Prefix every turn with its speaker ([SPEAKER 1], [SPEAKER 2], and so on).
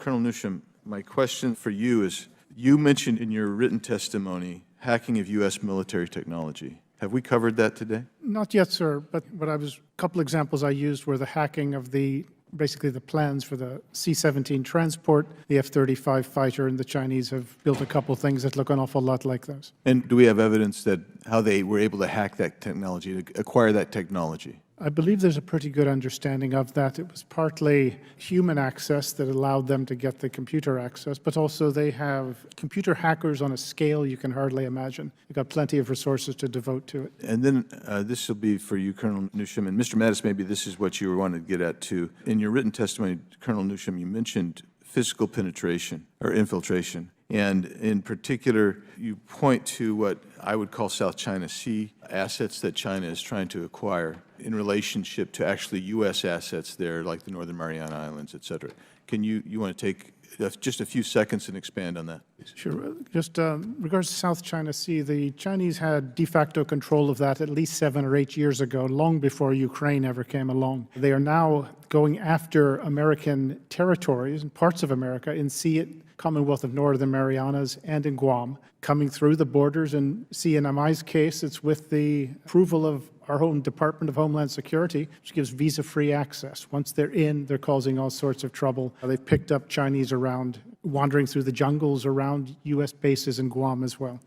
[SPEAKER 1] Colonel Newsham, my question for you is, you mentioned in your written testimony hacking of U.S. military technology. Have we covered that today?
[SPEAKER 2] Not yet, sir, but a couple examples I used were the hacking of basically the plans for the C17 transport, the F-35 fighter, and the Chinese have built a couple things that look an awful lot like those.
[SPEAKER 1] And do we have evidence that how they were able to hack that technology, to acquire that technology?
[SPEAKER 2] I believe there's a pretty good understanding of that. It was partly human access that allowed them to get the computer access, but also they have computer hackers on a scale you can hardly imagine. They've got plenty of resources to devote to it.
[SPEAKER 1] And then this will be for you, Colonel Newsham. And Mr. Mattis, maybe this is what you wanted to get at, too. In your written testimony, Colonel Newsham, you mentioned physical penetration or infiltration. And in particular, you point to what I would call South China Sea assets that China is trying to acquire in relationship to actually U.S. assets there, like the Northern Mariana Islands, et cetera. Can you want to take just a few seconds and expand on that, please?
[SPEAKER 2] Sure. Just regards to South China Sea, the Chinese had de facto control of that at least 7 or 8 years ago, long before Ukraine ever came along. They are now going after American territories and parts of America in Commonwealth of Northern Marianas and in Guam, coming through the borders. In CNMI's case, it's with the approval of our own Department of Homeland Security, which gives visa-free access. Once they're in, they're causing all sorts of trouble. They've picked up Chinese around, wandering through the jungles around U.S. bases in Guam as well.